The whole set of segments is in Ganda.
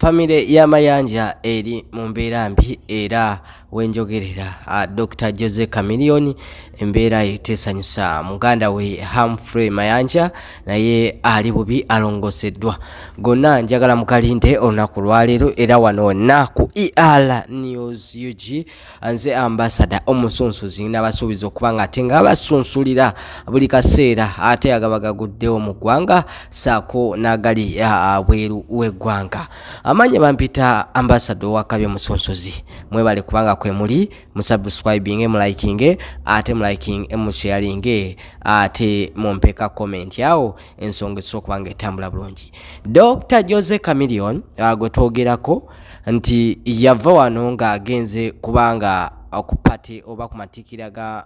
Famire y'amayanja eri mu mbeera mbi era wenjogerera Dr. Jose Chameleon embeera etesanyusa muganda we Humphrey Mayanja naye ali bubi alongoseddwa gonna njagala mukalinde olunaku lwaleero era wano naku ER News UG anze ambassador omusunsuzi n'abasuubiza okuba nga ate nga basunsulira buli kaseera ate agabagaguddewo mu ggwanga saako n'agali bweru w'eggwanga. Amanya bampita ambassador wakabye musonsozi mwebale kubanga kwe muli musubscribing mu liking ate mu liking mu sharing ate mumpeka comment yao ensonga sokubanga etambula bulungi. Dr. Jose Chameleon agotwogerako nti yava wano nga agenze kubanga okupati oba kumatikiraga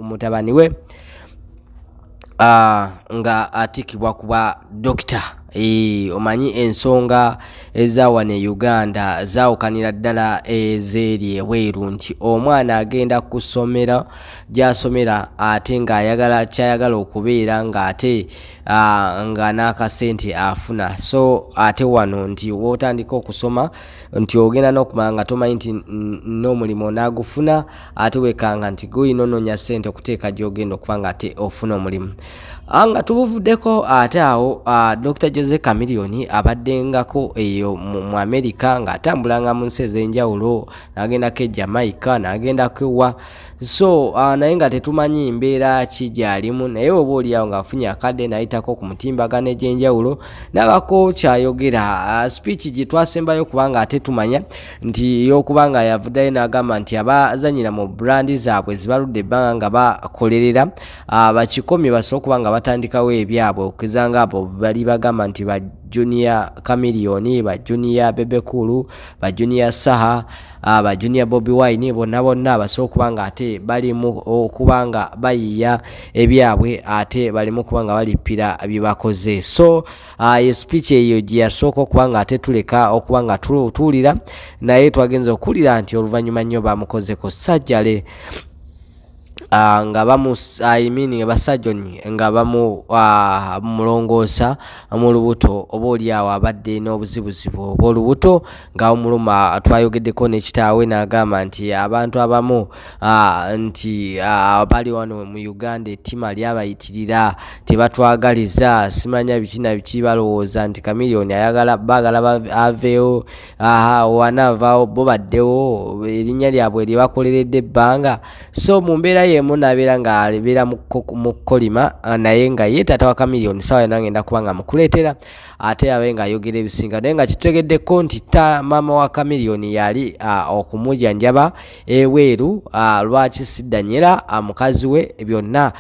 mutabani we nga atikibwa kuba doctor. Omanyi ensonga ezawane Uganda zaawukanira ddala ezeri ebweru nti omwana agenda kusomera gyasomera ate ng'ayagala kyayagala okubeera ng'ate nga n'akasente afuna. So ate wano nti wootandika okusoma nti ogenda n'okumanya nga tomanyi nti n'omulimu n'agufuna ate wekanga nti guyinoonya ssente okuteeka gy'ogenda okuba nga ate ofuna omulimu. Nga tubuvuddeko ate awo Dr. Jose Chameleon abaddengako eyo mu America ng'atambulanga mu nsi ez'enjawulo n'agendako e Jamaica n'agendako ewa. So naye nga tetumanyi mbeera ki gy'alimu naye oba oliawo ng'afunye akadde n'ayitako ku mutimbagano egy'enjawulo n'abako kyayogera speech gye twasembayo kubanga ate tumanya nti y'okuba nga yavuddayo n'agamba nti abazanyira mu brandi zaabwe zibaludde ebbanga nga bakolerera bakikomye basobola okuba nga batandikawo ebyabwe okuzanga abo bali bagamba nti ba Junior Chameleon, ba Junior Bebekulu, ba Junior Saha, ba Junior Bobi Wine bonna basobola okuba nga ate balimu okuba nga bayiya ebyabwe ate balimu okuba nga balipira byebakoze. So speech eyo gye yasooka okuba nga ate tuleka okuba nga tuwulira naye twagenza okuwulira nti oluvannyuma nnyo bamukozeko sajjale nga basajjoni nga mulongoosa mu lubuto oba oliawo abadde n'obuzibuzibu obw'olubuto nga omuluma twayogeddeko n'ekitaawe n'agamba nti abantu abamu nti bali wano mu Uganda ettima lyabayitirira tebatwagaliza simanya biki na biki balowooza nti Chameleon baagala aveewo wanaavaawo bo baddewo erinnya lyabwe lye bakoleredde ebbanga. So mu mbeera yemu n'abeera nga alibeera mu kolima naye nga ye taata wa Chameleon sawa yonna ngenda kuba nga mukuleetera ate abe nga ayogera ebisinga naye nga kitutegeddeko nti maama wa Chameleon yali okumujjanjaba eweeru lwaki siddanyera mukazi we byonna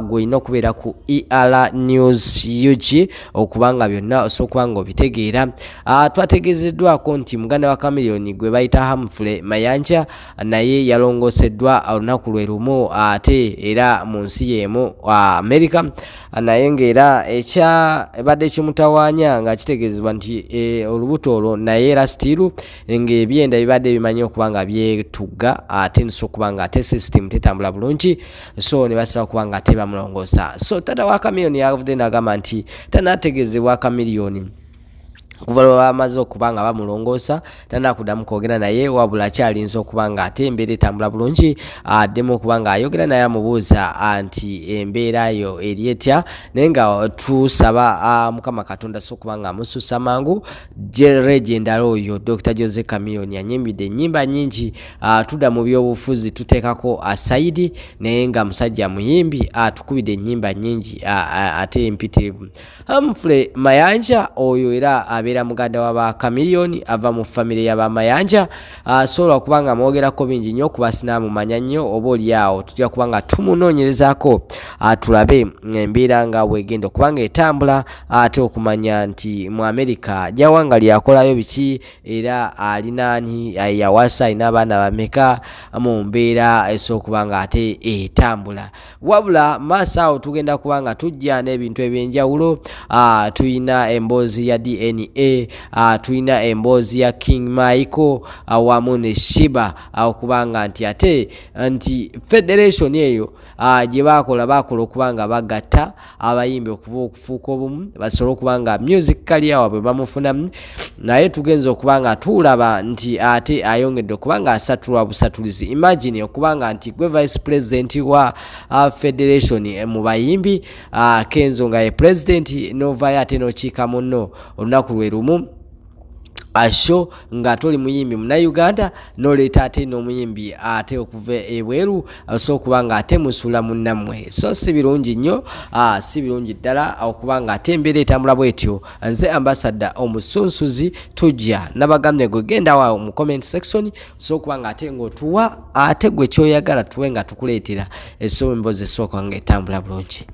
gwolina okubeera ku ER News UG okubanga byonna osobola okuba nga obitegeera. Twategeezeddwako nti muganda wa Chameleon gwe bayita Humphrey Mayanja naye yalongoseddwa olunaku lwe lumu ate era mu nsi y'emu America naye ng'era ekyabadde kimutawaanya nga kitegeezebwa nti olubuto olwo naye era stiru ng'ebyenda bibadde bimanyi okuba nga byetugga ate nsobola okuba nga ate system tetambula bulungi. So ne basobola okuba nga ate bamulongoosa. So taata wa Chameleon yavudde n'agamba nti tanaategeezebwa Chameleon kuva lwe bamaze okuba nga bamulongoosa tanakuddamu kwogera naye wabula akyalinza okuba nga ate embeera etambula bulungi addemu okuba nga ayogera naye amubuuza nti embeera yo eri etya naye nga tusaba Mukama Katonda so okuba nga amususa mangu. Legendary oyo Dr. Jose Chameleon anyimbidde ennyimba nnyingi tudda mu byobufuzi tuteekako asayidi naye nga musajja muyimbi atukubidde ennyimba nnyingi ate empitirivu. Humphrey Mayanja oyo era abeera muganda wa Chameleon ava mu famire y'aba Mayanja asobola okuba nga mwogerako bingi nnyo kuba sinamumanya nnyo oba oliawo tujja kuba nga tumunoonyerezaako tulabe embeera nga bwegenda okuba nga etambula ate okumanya nti mu America gyawanga lyakolayo biki era alinaani yawasa alina abaana bameka mu mbeera esobola okuba nga ate etambula. Wabula maaso awo tugenda kuba nga tujja n'ebintu eby'enjawulo tuyina emboozi ya DNA tulina emboozi ya King Michael wamu ne Shiba okubanga nti ate nti federation eyo gye bakola okubanga bagatta abayimbi okufuuka obumu basobole okubanga music career waabwe bamufunamu naye tugenza okubanga tulaba nti ate ayongedde okubanga asatulwa busatulizi. Imagine okubanga nti gwe vice president wa federation mu bayimbi Kenzo nga ye president novayo ate nokiika munno olunaku lwe lumu asho nga toli muyimbi muna Uganda noleeta ate n'omuyimbi ate okuva ebweru so kubanga ate musula munnamwe so si birungi nnyo si birungi ddala okubanga ate embeera etambula bwetyo. Nze ambassador omusunsuzi tujja nabagambye gwe genda wa mu comment section so kubanga ate ng'otuwa ate gwe kyoyagala tuwe nga tukuleetera esombozi sooka nga etambula bulungi.